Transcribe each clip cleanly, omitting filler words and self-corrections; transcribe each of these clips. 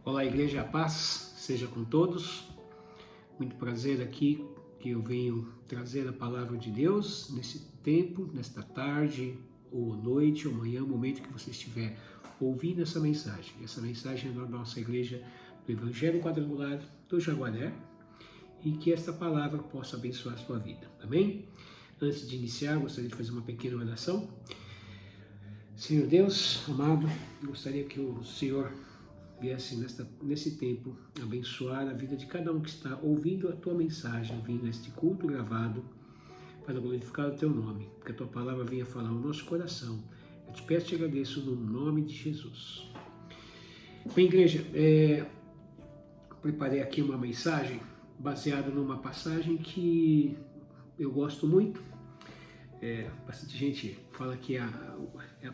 Olá, Igreja, a paz seja com todos. Muito prazer aqui que eu venho trazer a palavra de Deus nesse tempo, nesta tarde, ou noite, ou manhã, momento que você estiver ouvindo essa mensagem. Essa mensagem é da nossa Igreja do Evangelho Quadrangular do Jaguaré e que esta palavra possa abençoar a sua vida. Amém? Antes de iniciar, gostaria de fazer uma pequena oração. Senhor Deus, amado, gostaria que o Senhor viesse nesse tempo abençoar a vida de cada um que está ouvindo a tua mensagem, ouvindo este culto gravado, para glorificar o teu nome, que a tua palavra venha falar ao nosso coração. Eu te peço e te agradeço no nome de Jesus. Bem, igreja, preparei aqui uma mensagem baseada numa passagem que eu gosto muito. Bastante gente fala que a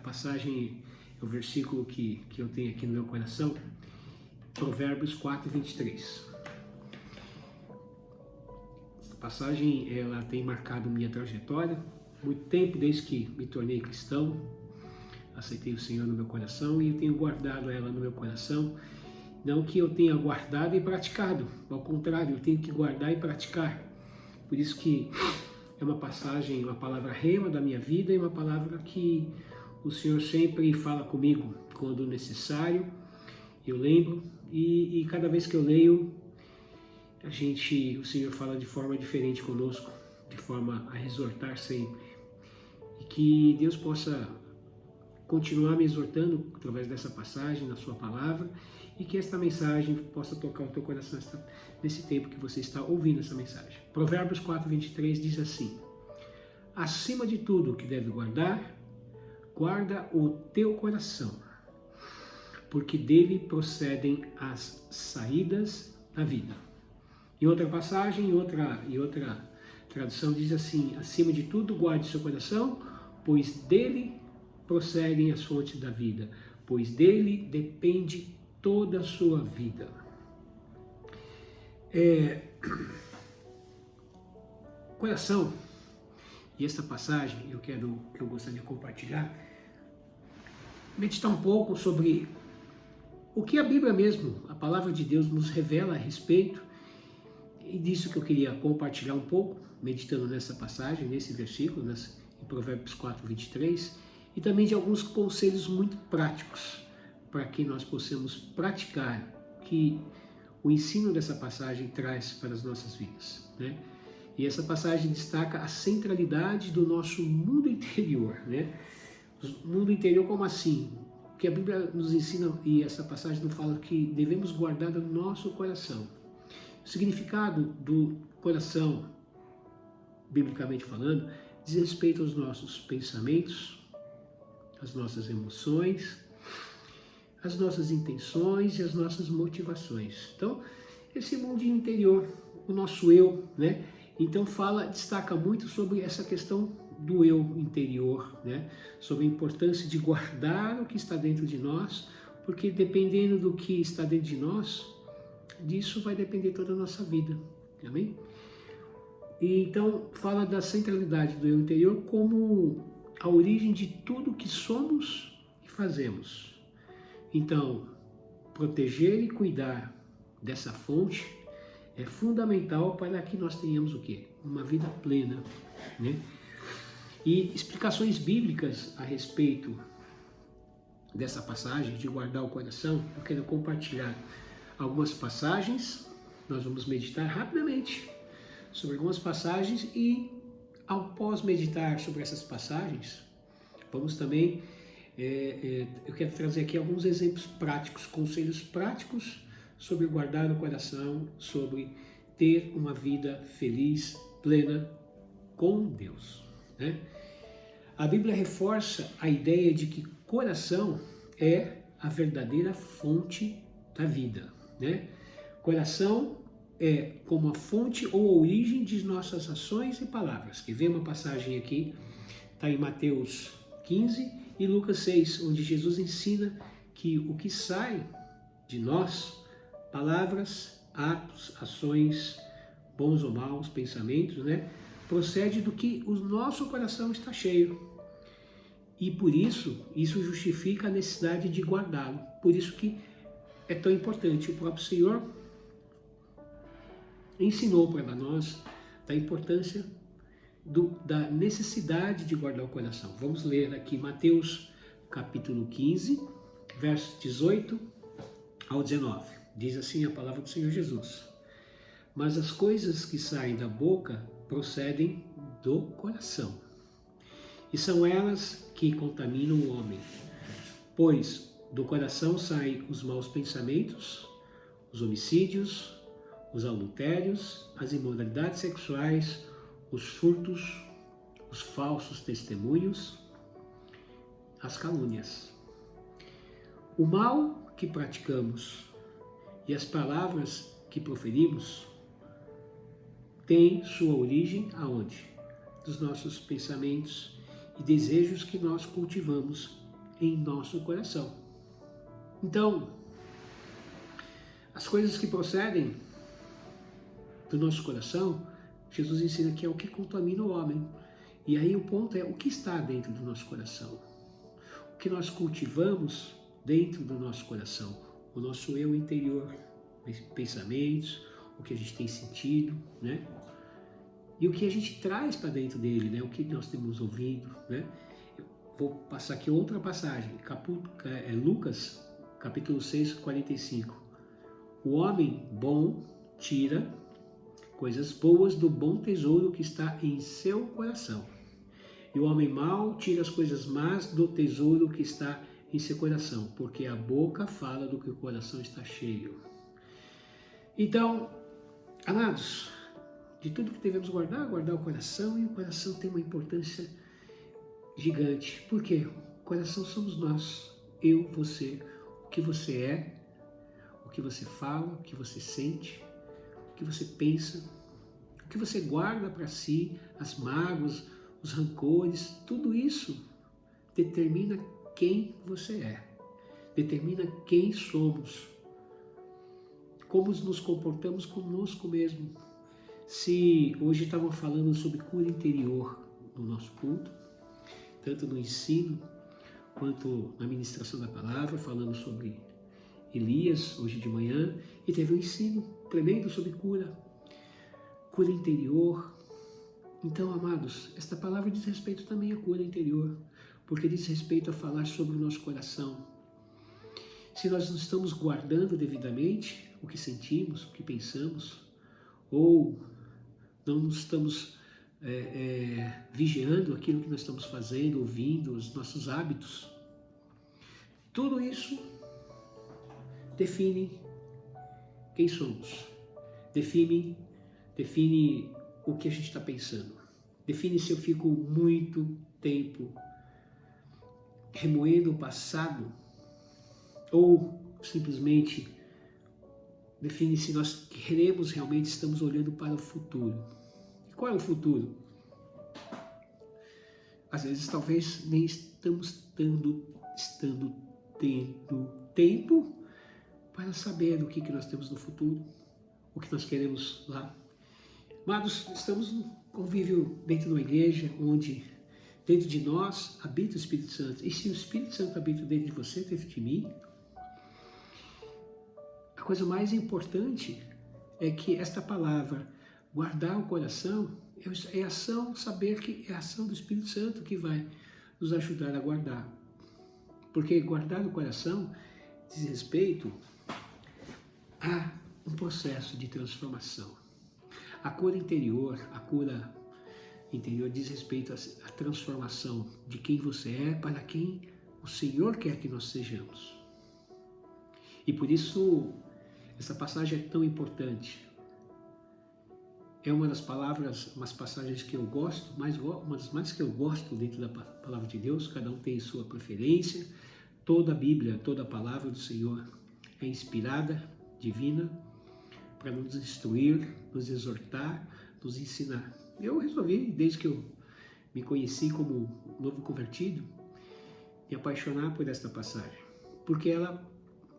passagem, o versículo que eu tenho aqui no meu coração, Provérbios 4, 23. Essa passagem ela tem marcado minha trajetória, muito tempo desde que me tornei cristão, aceitei o Senhor no meu coração e eu tenho guardado ela no meu coração. Não que eu tenha guardado e praticado, ao contrário, eu tenho que guardar e praticar. Por isso que é uma passagem, uma palavra rema da minha vida e uma palavra que o Senhor sempre fala comigo quando necessário. Eu lembro e cada vez que eu leio, o Senhor fala de forma diferente conosco, de forma a exortar sempre. E que Deus possa continuar me exortando através dessa passagem, na sua palavra, e que esta mensagem possa tocar o teu coração nesse tempo que você está ouvindo essa mensagem. Provérbios 4, 23 diz assim: acima de tudo que deve guarda o teu coração, porque dele procedem as saídas da vida. Em outra passagem, em outra tradução diz assim: acima de tudo guarde seu coração, pois dele procedem as fontes da vida, pois dele depende toda a sua vida. Coração, e essa passagem eu gostaria de compartilhar, meditar um pouco sobre o que a Bíblia mesmo, a palavra de Deus nos revela a respeito, e disso que eu queria compartilhar um pouco, meditando nessa passagem, nesse versículo, em Provérbios 4, 23, e também de alguns conselhos muito práticos para que nós possamos praticar que o ensino dessa passagem traz para as nossas vidas, né? E essa passagem destaca a centralidade do nosso mundo interior, né? O mundo interior como assim? Que a Bíblia nos ensina, e essa passagem nos fala que devemos guardar no nosso coração. O significado do coração, biblicamente falando, diz respeito aos nossos pensamentos, as nossas emoções, as nossas intenções e as nossas motivações. Então, esse mundo interior, o nosso eu, né? Então destaca muito sobre essa questão do eu interior, né? Sobre a importância de guardar o que está dentro de nós, porque dependendo do que está dentro de nós, disso vai depender toda a nossa vida, amém? E então fala da centralidade do eu interior como a origem de tudo que somos e fazemos. Então, proteger e cuidar dessa fonte é fundamental para que nós tenhamos o quê? Uma vida plena, né? E explicações bíblicas a respeito dessa passagem de guardar o coração, eu quero compartilhar algumas passagens. Nós vamos meditar rapidamente sobre algumas passagens e, após meditar sobre essas passagens, vamos também eu quero trazer aqui alguns exemplos práticos, conselhos práticos sobre guardar o coração, sobre ter uma vida feliz, plena com Deus, né? A Bíblia reforça a ideia de que coração é a verdadeira fonte da vida, né? Coração é como a fonte ou a origem de nossas ações e palavras. Que vem uma passagem aqui, está em Mateus 15 e Lucas 6, onde Jesus ensina que o que sai de nós, palavras, atos, ações, bons ou maus, pensamentos, né, procede do que o nosso coração está cheio. E por isso justifica a necessidade de guardá-lo. Por isso que é tão importante. O próprio Senhor ensinou para nós da importância da necessidade de guardar o coração. Vamos ler aqui Mateus capítulo 15, versos 18 ao 19. Diz assim a palavra do Senhor Jesus: mas as coisas que saem da boca procedem do coração, e são elas que contaminam o homem. Pois do coração saem os maus pensamentos, os homicídios, os adultérios, as imoralidades sexuais, os furtos, os falsos testemunhos, as calúnias. O mal que praticamos e as palavras que proferimos têm sua origem aonde? Dos nossos pensamentos e desejos que nós cultivamos em nosso coração. Então, as coisas que procedem do nosso coração, Jesus ensina que é o que contamina o homem. E aí o ponto é o que está dentro do nosso coração. O que nós cultivamos dentro do nosso coração. O nosso eu interior, pensamentos, o que a gente tem sentido, né? E o que a gente traz para dentro dele, né? O que nós temos ouvido, né? Eu vou passar aqui outra passagem, Lucas, capítulo 6, 45. O homem bom tira coisas boas do bom tesouro que está em seu coração. E o homem mau tira as coisas más do tesouro que está em seu coração, porque a boca fala do que o coração está cheio. Então, amados, de tudo que devemos guardar o coração, e o coração tem uma importância gigante. Por quê? O coração somos nós, eu, você, o que você é, o que você fala, o que você sente, o que você pensa, o que você guarda para si, as mágoas, os rancores, tudo isso determina quem você é, determina quem somos, como nos comportamos conosco mesmo. Se hoje estavam falando sobre cura interior no nosso culto, tanto no ensino quanto na ministração da palavra, falando sobre Elias hoje de manhã, e teve um ensino tremendo sobre cura interior. Então, amados, esta palavra diz respeito também à cura interior, porque diz respeito a falar sobre o nosso coração. Se nós não estamos guardando devidamente o que sentimos, o que pensamos, ou não estamos vigiando aquilo que nós estamos fazendo, ouvindo, os nossos hábitos, tudo isso define quem somos, define o que a gente está pensando, define se eu fico muito tempo remoendo o passado ou simplesmente define se nós queremos realmente, estamos olhando para o futuro. E qual é o futuro? Às vezes talvez nem estamos tendo tempo para saber o que nós temos no futuro, o que nós queremos lá. Amados, estamos num convívio dentro de uma igreja onde dentro de nós habita o Espírito Santo. E se o Espírito Santo habita dentro de você, dentro de mim, a coisa mais importante é que esta palavra, guardar o coração, é ação, saber que é a ação do Espírito Santo que vai nos ajudar a guardar. Porque guardar o coração diz respeito a um processo de transformação. A cura interior diz respeito à transformação de quem você é para quem o Senhor quer que nós sejamos. E por isso essa passagem é tão importante. É uma das passagens que eu gosto, uma das mais que eu gosto dentro da palavra de Deus. Cada um tem sua preferência. Toda a Bíblia, toda a palavra do Senhor é inspirada, divina, para nos instruir, nos exortar, nos ensinar. Eu resolvi, desde que eu me conheci como novo convertido, me apaixonar por esta passagem, porque ela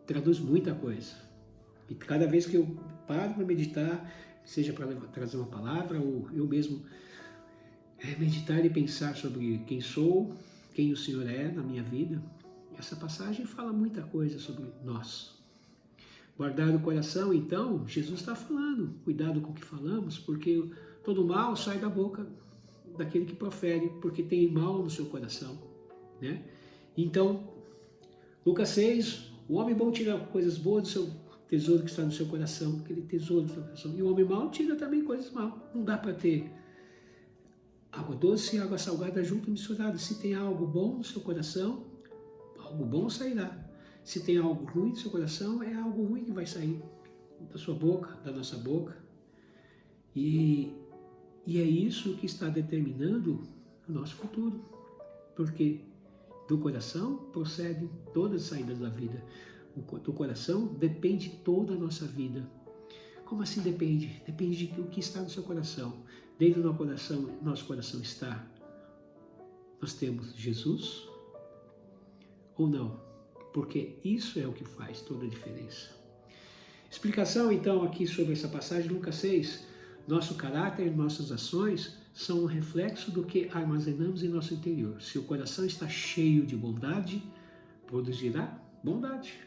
traduz muita coisa. E cada vez que eu paro para meditar, seja para trazer uma palavra ou eu mesmo meditar e pensar sobre quem sou, quem o Senhor é na minha vida, essa passagem fala muita coisa sobre nós. Guardar o coração, então, Jesus está falando, cuidado com o que falamos, porque todo mal sai da boca daquele que profere, porque tem mal no seu coração, né? Então, Lucas 6, o homem bom tira coisas boas do seu tesouro que está no seu coração, aquele tesouro do seu coração, e o homem mau tira também coisas mal. Não dá para ter água doce e água salgada junto misturado. Se tem algo bom no seu coração, algo bom sairá. Se tem algo ruim no seu coração, é algo ruim que vai sair da sua boca, da nossa boca. E é isso que está determinando o nosso futuro. Porque do coração procedem todas as saídas da vida. Do coração depende toda a nossa vida. Como assim depende? Depende do que está no seu coração. Dentro do nosso coração está, nós temos Jesus ou não? Porque isso é o que faz toda a diferença. Explicação então aqui sobre essa passagem, Lucas 6. Nosso caráter, nossas ações são um reflexo do que armazenamos em nosso interior. Se o coração está cheio de bondade, produzirá bondade.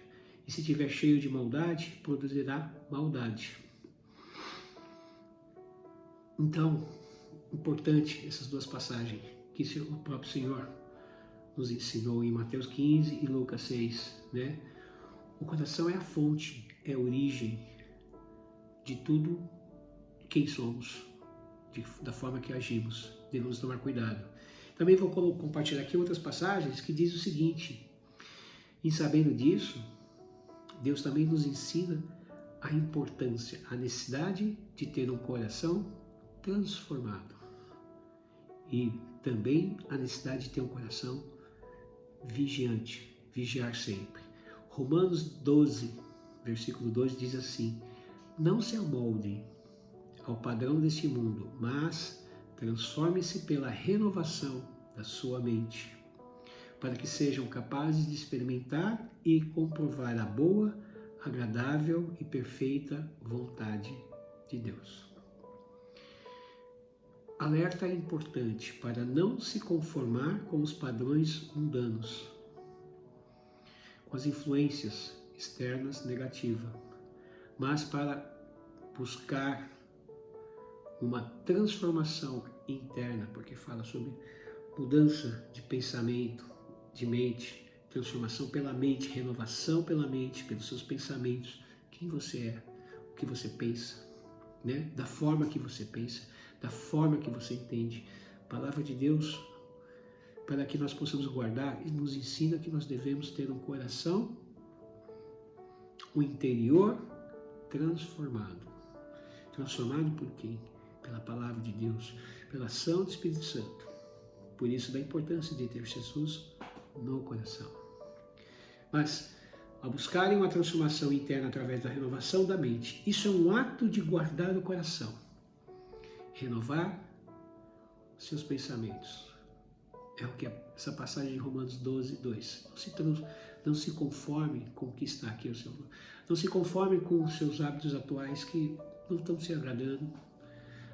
E se estiver cheio de maldade, produzirá maldade. Então, importante essas duas passagens que o próprio Senhor nos ensinou em Mateus 15 e Lucas 6, né? O coração é a fonte, é a origem de tudo quem somos, da forma que agimos. Devemos tomar cuidado. Também vou compartilhar aqui outras passagens que diz o seguinte: em sabendo disso, Deus também nos ensina a importância, a necessidade de ter um coração transformado e também a necessidade de ter um coração vigiante, vigiar sempre. Romanos 12, versículo 2 diz assim: não se amoldem ao padrão deste mundo, mas transforme-se pela renovação da sua mente, para que sejam capazes de experimentar e comprovar a boa, agradável e perfeita vontade de Deus. Alerta é importante para não se conformar com os padrões mundanos, com as influências externas negativas, mas para buscar uma transformação interna, porque fala sobre mudança de pensamento, de mente, transformação pela mente, renovação pela mente, pelos seus pensamentos, quem você é, o que você pensa, né? Da forma que você pensa, da forma que você entende. A palavra de Deus, para que nós possamos guardar, Ele nos ensina que nós devemos ter um coração, um interior transformado. Transformado por quem? Pela palavra de Deus, pela ação do Espírito Santo. Por isso da importância de ter Jesus no coração. Mas, ao buscarem uma transformação interna através da renovação da mente, isso é um ato de guardar o coração. Renovar seus pensamentos. É o que essa passagem de Romanos 12, 2. Não se conforme com o que está aqui ao seu lado. Não se conforme com os seus hábitos atuais que não estão te agradando.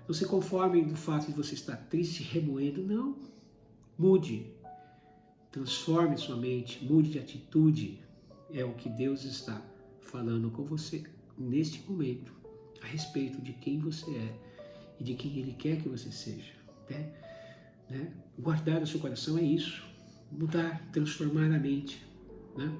Não se conforme do fato de você estar triste, remoendo. Não. Mude. Transforme sua mente. Mude de atitude. É o que Deus está falando com você neste momento, a respeito de quem você é e de quem Ele quer que você seja. Né? Guardar o seu coração é isso. Mudar, transformar a mente. Né?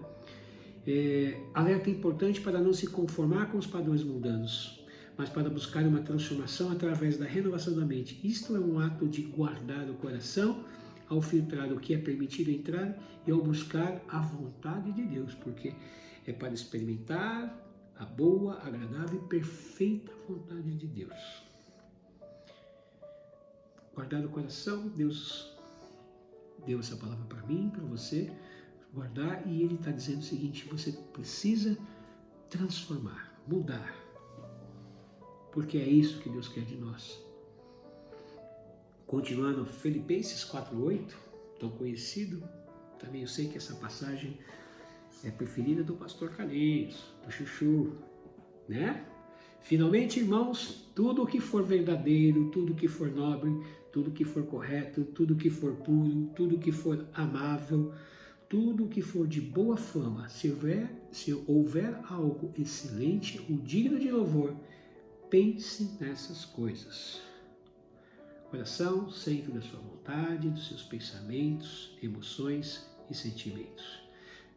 Alerta importante para não se conformar com os padrões mundanos, mas para buscar uma transformação através da renovação da mente. Isto é um ato de guardar o coração ao filtrar o que é permitido entrar e ao buscar a vontade de Deus, porque é para experimentar a boa, agradável e perfeita vontade de Deus. Guardar o coração, Deus deu essa palavra para mim, para você, guardar, e Ele está dizendo o seguinte: você precisa transformar, mudar, porque é isso que Deus quer de nós. Continuando, Filipenses 4:8, tão conhecido, também eu sei que essa passagem é preferida do pastor Calixto, do Chuchu, né? Finalmente, irmãos, tudo o que for verdadeiro, tudo o que for nobre, tudo o que for correto, tudo o que for puro, tudo o que for amável, tudo o que for de boa fama, se se houver algo excelente ou digno de louvor, pense nessas coisas. Coração, centro da sua vontade, dos seus pensamentos, emoções e sentimentos.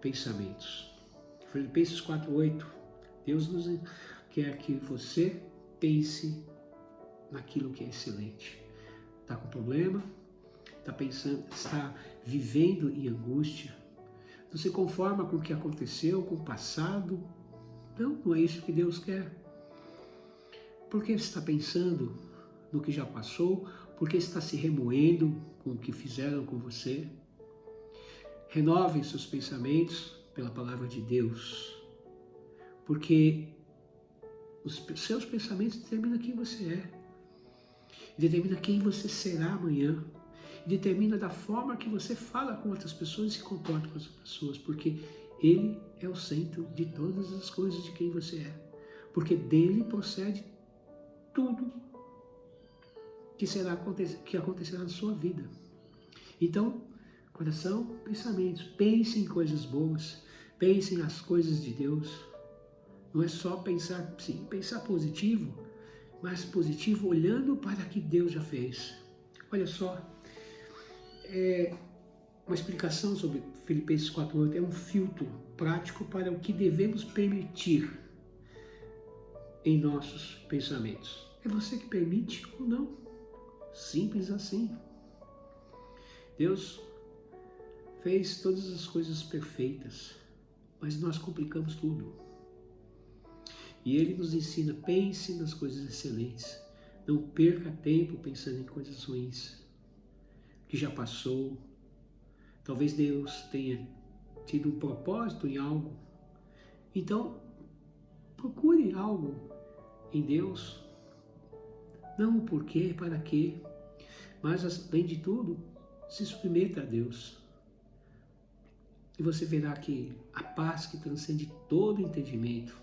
Pensamentos. Filipenses 4:8. Deus nos quer que você pense naquilo que é excelente. Está com problema? Está pensando, está vivendo em angústia? Não se conforma com o que aconteceu, com o passado? Não é isso que Deus quer. Por que você está pensando no que já passou? Por que está se remoendo com o que fizeram com você? Renove seus pensamentos pela palavra de Deus, porque os seus pensamentos determinam quem você é, determina quem você será amanhã, determina da forma que você fala com outras pessoas e se comporta com outras pessoas, porque Ele é o centro de todas as coisas de quem você é, porque dele procede tudo que acontecerá na sua vida. Então, coração, pensamentos, pense em coisas boas, pense nas coisas de Deus. Não é só pensar, sim, pensar positivo, mas positivo olhando para o que Deus já fez. Olha só, uma explicação sobre Filipenses 4:8 é um filtro prático para o que devemos permitir em nossos pensamentos. É você que permite ou não. Simples assim. Deus fez todas as coisas perfeitas, mas nós complicamos tudo. E Ele nos ensina, pense nas coisas excelentes. Não perca tempo pensando em coisas ruins, que já passou. Talvez Deus tenha tido um propósito em algo. Então, procure algo em Deus. Não o porquê, para quê, mas além de tudo, se submeta a Deus. E você verá que a paz que transcende todo entendimento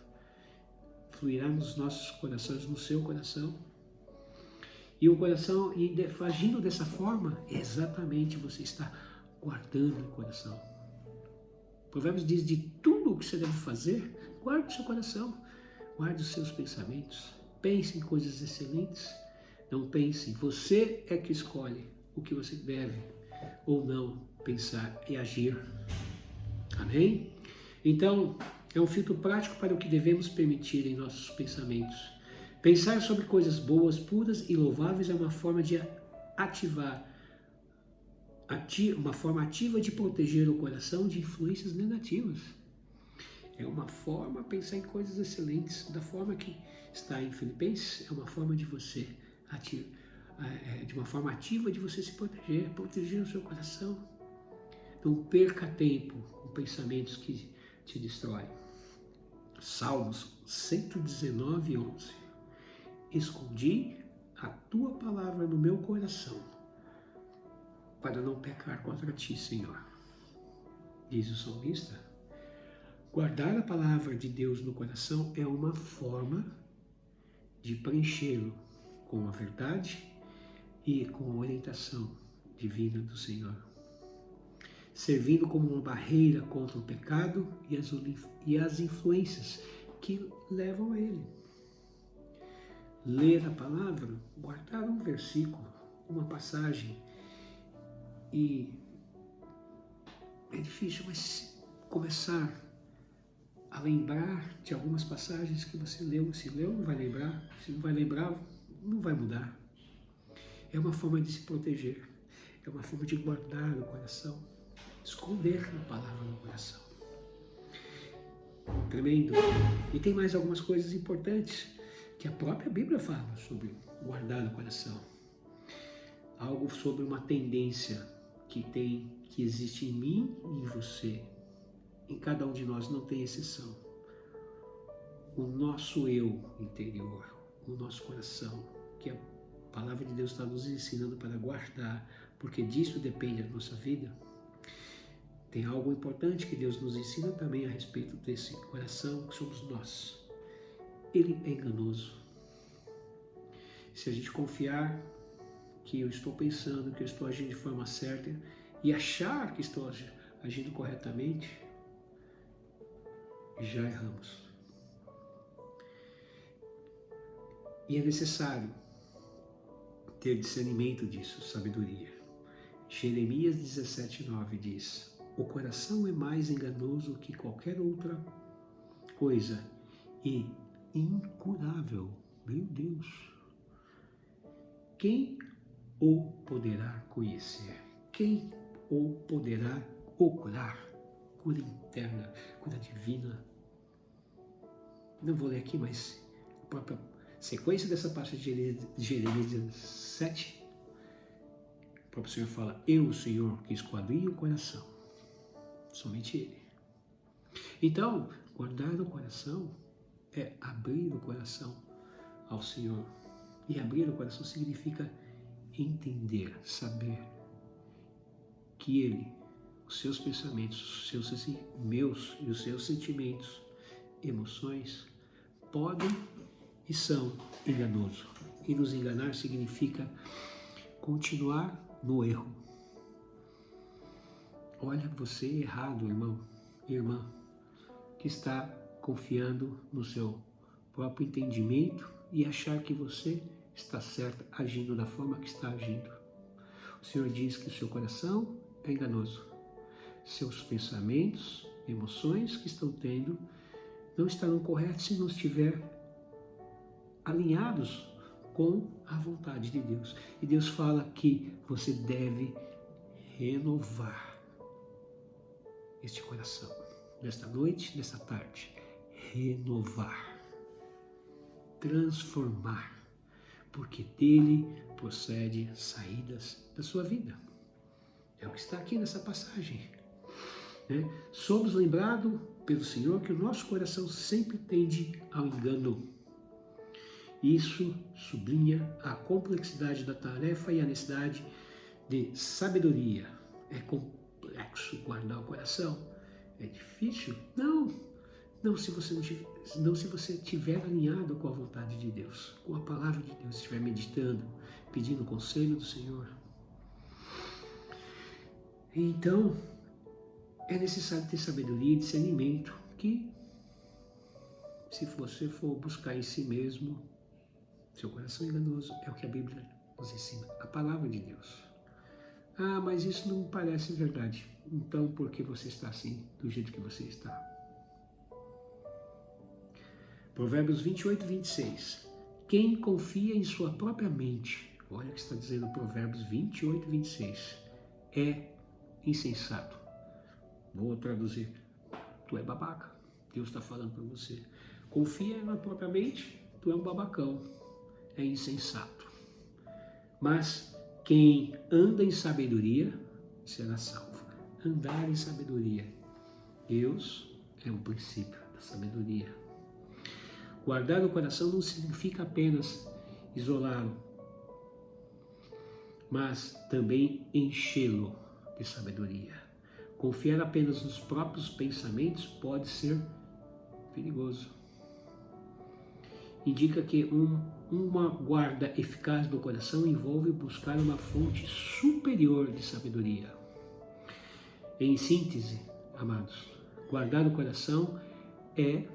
fluirá nos nossos corações, no seu coração. E o coração, agindo dessa forma, exatamente você está guardando o coração. Provérbios diz, de tudo o que você deve fazer, guarde o seu coração, guarde os seus pensamentos, pense em coisas excelentes. Não pense, você é que escolhe o que você deve ou não pensar e agir. Amém? Então, é um filtro prático para o que devemos permitir em nossos pensamentos. Pensar sobre coisas boas, puras e louváveis é uma forma de uma forma ativa de proteger o coração de influências negativas. É uma forma, pensar em coisas excelentes, da forma que está em Filipenses, é uma forma de você de uma forma ativa de você se proteger o seu coração. Não perca tempo com pensamentos que te destroem. Salmos 119:11. Escondi a tua palavra no meu coração, para não pecar contra ti, Senhor. Diz o salmista. Guardar a palavra de Deus no coração é uma forma de preenchê-lo com a verdade e com a orientação divina do Senhor, servindo como uma barreira contra o pecado e as influências que levam a ele. Ler a palavra, guardar um versículo, uma passagem, e é difícil, mas começar a lembrar de algumas passagens que você leu. Se leu, não vai lembrar. Se não vai lembrar, não vai mudar. É uma forma de se proteger. É uma forma de guardar no coração. Esconder a palavra no coração. Tremendo. E tem mais algumas coisas importantes que a própria Bíblia fala sobre guardar no coração. Algo sobre uma tendência que existe em mim e em você. Em cada um de nós, não tem exceção. O nosso eu interior, o nosso coração, que a palavra de Deus está nos ensinando para guardar, porque disso depende a nossa vida. Tem algo importante que Deus nos ensina também a respeito desse coração que somos nós. Ele é enganoso. Se a gente confiar que eu estou pensando, que eu estou agindo de forma certa e achar que estou agindo corretamente, já erramos. E é necessário ter discernimento disso, sabedoria. Jeremias 17:9 diz: o coração é mais enganoso que qualquer outra coisa e incurável. Meu Deus! Quem o poderá conhecer? Quem o poderá curar? Cura interna, cura divina. Não vou ler aqui, mas a própria sequência dessa parte de Jeremias 17, o próprio Senhor fala: eu, o Senhor, que esquadrinho o coração. Somente Ele. Então, guardar o coração é abrir o coração ao Senhor. E abrir o coração significa entender, saber que Ele, os seus pensamentos, os meus e os seus sentimentos, emoções, podem e são enganosos. E nos enganar significa continuar no erro. Olha você errado, irmão e irmã, que está confiando no seu próprio entendimento e achar que você está certo agindo da forma que está agindo. O Senhor diz que o seu coração é enganoso. Seus pensamentos, emoções que estão tendo não estarão corretos se não estiver alinhados com a vontade de Deus. E Deus fala que você deve renovar este coração. Nesta noite, nesta tarde, renovar, transformar, porque dele procede saídas da sua vida. É o que está aqui nessa passagem. Somos lembrados pelo Senhor que o nosso coração sempre tende ao engano. Isso sublinha a complexidade da tarefa e a necessidade de sabedoria. É complexo guardar o coração? É difícil? Não se você estiver alinhado com a vontade de Deus, com a palavra de Deus, estiver meditando, pedindo o conselho do Senhor. Então, é necessário ter sabedoria e discernimento, que se você for buscar em si mesmo, seu coração enganoso, é o que a Bíblia nos ensina, a palavra de Deus. Ah, mas isso não parece verdade. Então, por que você está assim, do jeito que você está? Provérbios 28:26. Quem confia em sua própria mente, olha o que está dizendo Provérbios 28:26, é insensato. Vou traduzir. Tu é babaca. Deus está falando para você. Confia na própria mente, tu é um babacão. É insensato. Mas quem anda em sabedoria será salvo. Andar em sabedoria. Deus é o princípio da sabedoria. Guardar o coração não significa apenas isolá-lo, mas também enchê-lo de sabedoria. Confiar apenas nos próprios pensamentos pode ser perigoso. Indica que uma guarda eficaz do coração envolve buscar uma fonte superior de sabedoria. Em síntese, amados, guardar o coração é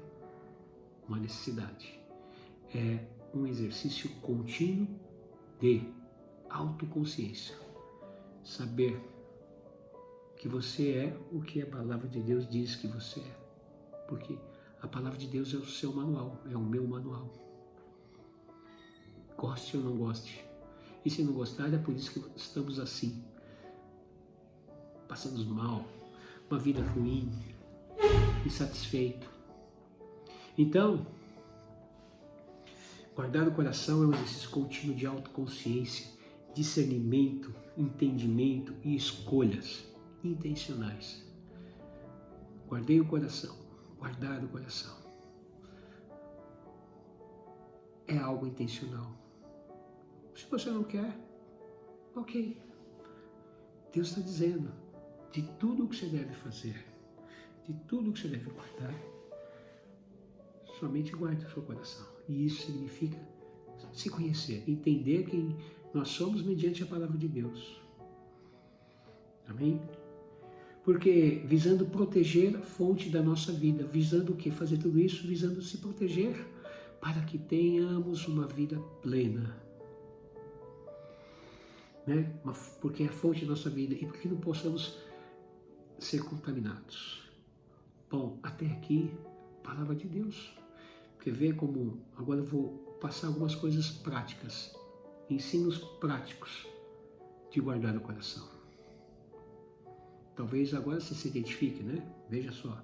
uma necessidade, é um exercício contínuo de autoconsciência. Saber que você é o que a palavra de Deus diz que você é. Porque a palavra de Deus é o seu manual, é o meu manual. Goste ou não goste. E se não gostar, é por isso que estamos assim. Passando mal, uma vida ruim, insatisfeito. Então, guardar o coração é um exercício contínuo de autoconsciência, discernimento, entendimento e escolhas intencionais. Guardei o coração, guardar o coração. É algo intencional. Se você não quer, ok. Deus está dizendo de tudo o que você deve fazer, de tudo o que você deve guardar, somente guarde o seu coração. E isso significa se conhecer, entender quem nós somos mediante a palavra de Deus. Amém? Porque visando proteger a fonte da nossa vida, visando o quê? Fazer tudo isso, visando se proteger, para que tenhamos uma vida plena. Né? Porque é a fonte da nossa vida e porque não possamos ser contaminados. Bom, até aqui, palavra de Deus. Porque vê como, agora eu vou passar algumas coisas práticas, ensinos práticos de guardar o coração. Talvez agora você se identifique, né? Veja só.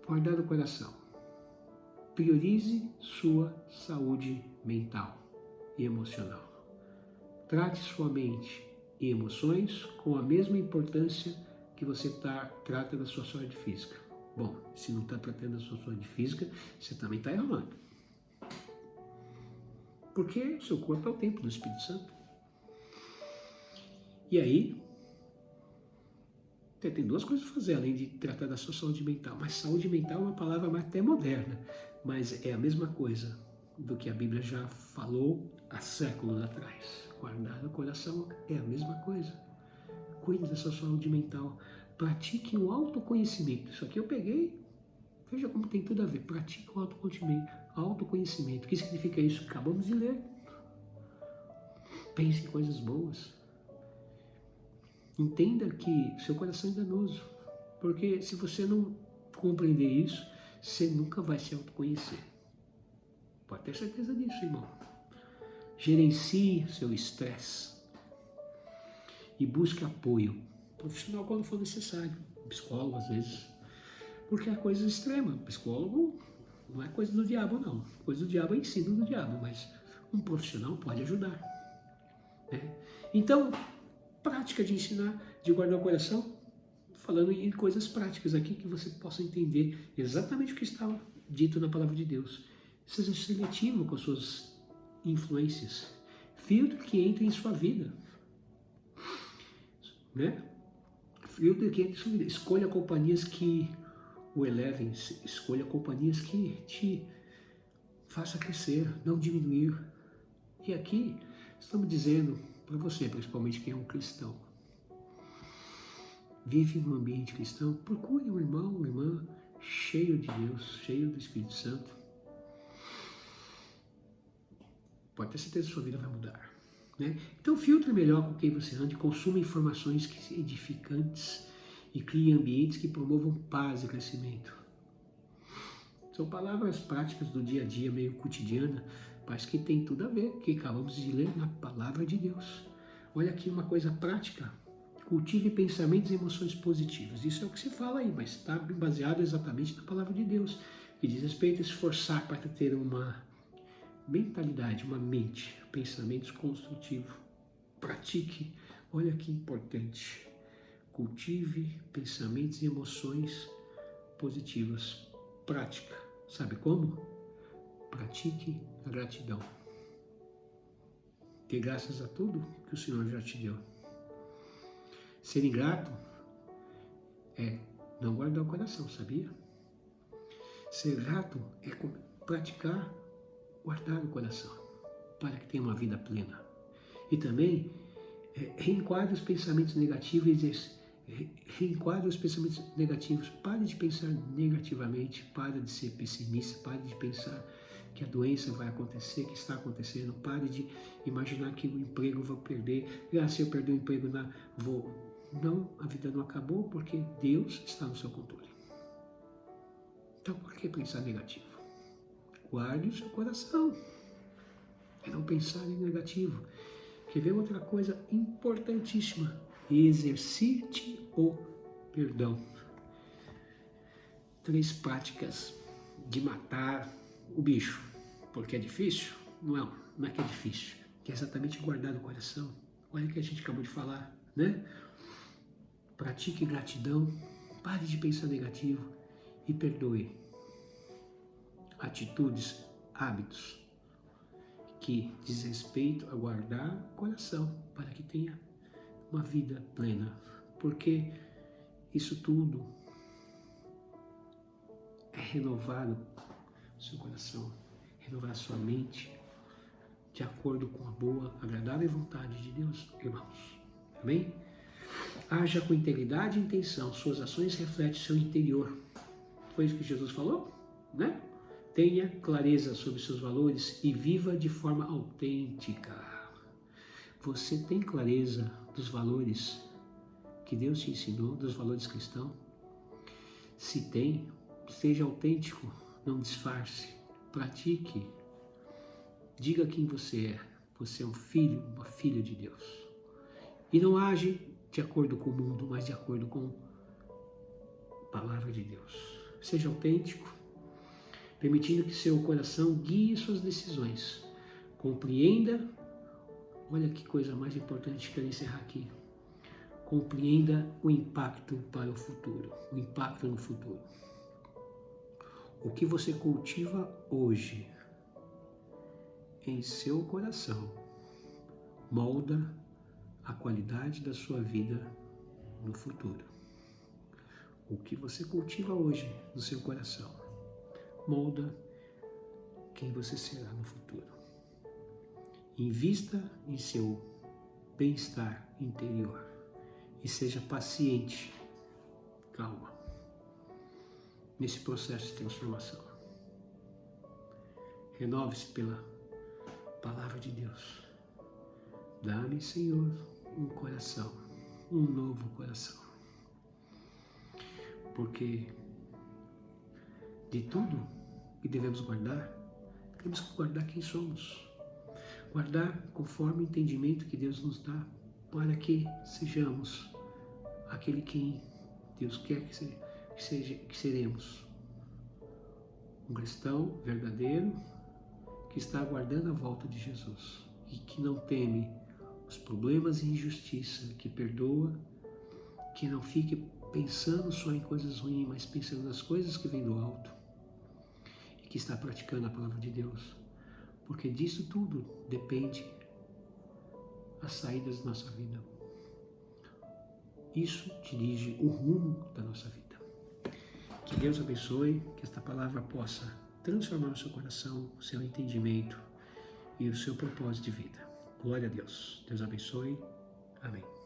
Guardar o coração. Priorize sua saúde mental e emocional. Trate sua mente e emoções com a mesma importância que você trata da sua saúde física. Bom, se não está tratando da sua saúde física, você também está errando. Porque o seu corpo é o templo do Espírito Santo. E aí, tem duas coisas a fazer, além de tratar da sua saúde mental. Mas saúde mental é uma palavra até moderna, mas é a mesma coisa do que a Bíblia já falou há séculos atrás. Guardar o coração é a mesma coisa. Cuide da sua saúde mental. Pratique o autoconhecimento. Isso aqui eu peguei, veja como tem tudo a ver. Pratique o autoconhecimento. O que significa isso? Acabamos de ler. Pense em coisas boas. Entenda que seu coração é enganoso. Porque se você não compreender isso, você nunca vai se autoconhecer. Pode ter certeza disso, irmão. Gerencie seu estresse e busque apoio profissional quando for necessário. Psicólogo, às vezes. Porque é coisa extrema. Psicólogo não é coisa do diabo, não. Coisa do diabo é ensino do diabo, mas um profissional pode ajudar. Né? Então, prática de ensinar, de guardar o coração, falando em coisas práticas aqui que você possa entender exatamente o que está dito na palavra de Deus. Seja seletivo com as suas influências. Filtre que entra em sua vida. Né? Filtre que entra em sua vida. Escolha companhias que o elevem. Escolha companhias que te façam crescer, não diminuir. E aqui estamos dizendo para você, principalmente quem é um cristão, vive num ambiente cristão, procure um irmão, uma irmã cheio de Deus, cheio do Espírito Santo. Pode ter certeza que sua vida vai mudar. Né? Então filtre melhor com quem você anda e consuma informações edificantes e crie ambientes que promovam paz e crescimento. São palavras práticas do dia a dia, meio cotidiana, mas que tem tudo a ver, que acabamos de ler na palavra de Deus. Olha aqui uma coisa prática. Cultive pensamentos e emoções positivas. Isso é o que se fala aí, mas está baseado exatamente na palavra de Deus, que diz respeito a esforçar para ter uma mentalidade, uma mente, pensamentos construtivos. Pratique. Olha que importante. Cultive pensamentos e emoções positivas. Prática. Sabe como? Pratique a gratidão. Dê graças a tudo que o Senhor já te deu. Ser ingrato é não guardar o coração, sabia? Ser grato é praticar guardar o coração, para que tenha uma vida plena. E também reenquadre os pensamentos negativos, reenquadre os pensamentos negativos. Pare de pensar negativamente, pare de ser pessimista, pare de pensar que a doença vai acontecer, que está acontecendo. Pare de imaginar que o emprego vou perder. Se eu perder o emprego, não, a vida não acabou porque Deus está no seu controle. Então, por que pensar negativo? Guarde o seu coração. É não pensar em negativo. Quer ver outra coisa importantíssima? Exercite o perdão. 3 práticas de matar o bicho. Porque é difícil? Não é que é difícil. Que é exatamente guardar no coração. Olha o que a gente acabou de falar, né? Pratique gratidão. Pare de pensar negativo e perdoe. Atitudes, hábitos que diz respeito a guardar o coração para que tenha uma vida plena. Porque isso tudo é renovar o seu coração, renovar a sua mente de acordo com a boa, agradável vontade de Deus, irmãos. Amém? Haja com integridade e intenção, suas ações refletem seu interior. Foi isso que Jesus falou, né? Tenha clareza sobre seus valores e viva de forma autêntica. Você tem clareza dos valores que Deus te ensinou, dos valores cristãos? Se tem, seja autêntico, não disfarce, pratique. Diga quem você é. Você é um filho, uma filha de Deus. E não age de acordo com o mundo, mas de acordo com a palavra de Deus. Seja autêntico, permitindo que seu coração guie suas decisões. Compreenda, olha que coisa mais importante, quero encerrar aqui. Compreenda o impacto para o futuro, o impacto no futuro. O que você cultiva hoje em seu coração molda a qualidade da sua vida no futuro. O que você cultiva hoje no seu coração molda quem você será no futuro. Invista em seu bem-estar interior e seja paciente, calma, nesse processo de transformação. Renove-se pela palavra de Deus. Dá-me, Senhor, um coração, um novo coração. Porque de tudo que devemos guardar, temos que guardar quem somos. Guardar conforme o entendimento que Deus nos dá, para que sejamos aquele quem Deus quer que seremos. Um cristão verdadeiro que está aguardando a volta de Jesus e que não teme os problemas e injustiça, que perdoa, que não fique pensando só em coisas ruins, mas pensando nas coisas que vêm do alto e que está praticando a palavra de Deus, porque disso tudo depende as saídas da nossa vida. Isso dirige o rumo da nossa vida. Que Deus abençoe, que esta palavra possa transformar o seu coração, o seu entendimento e o seu propósito de vida. Glória a Deus. Deus abençoe. Amém.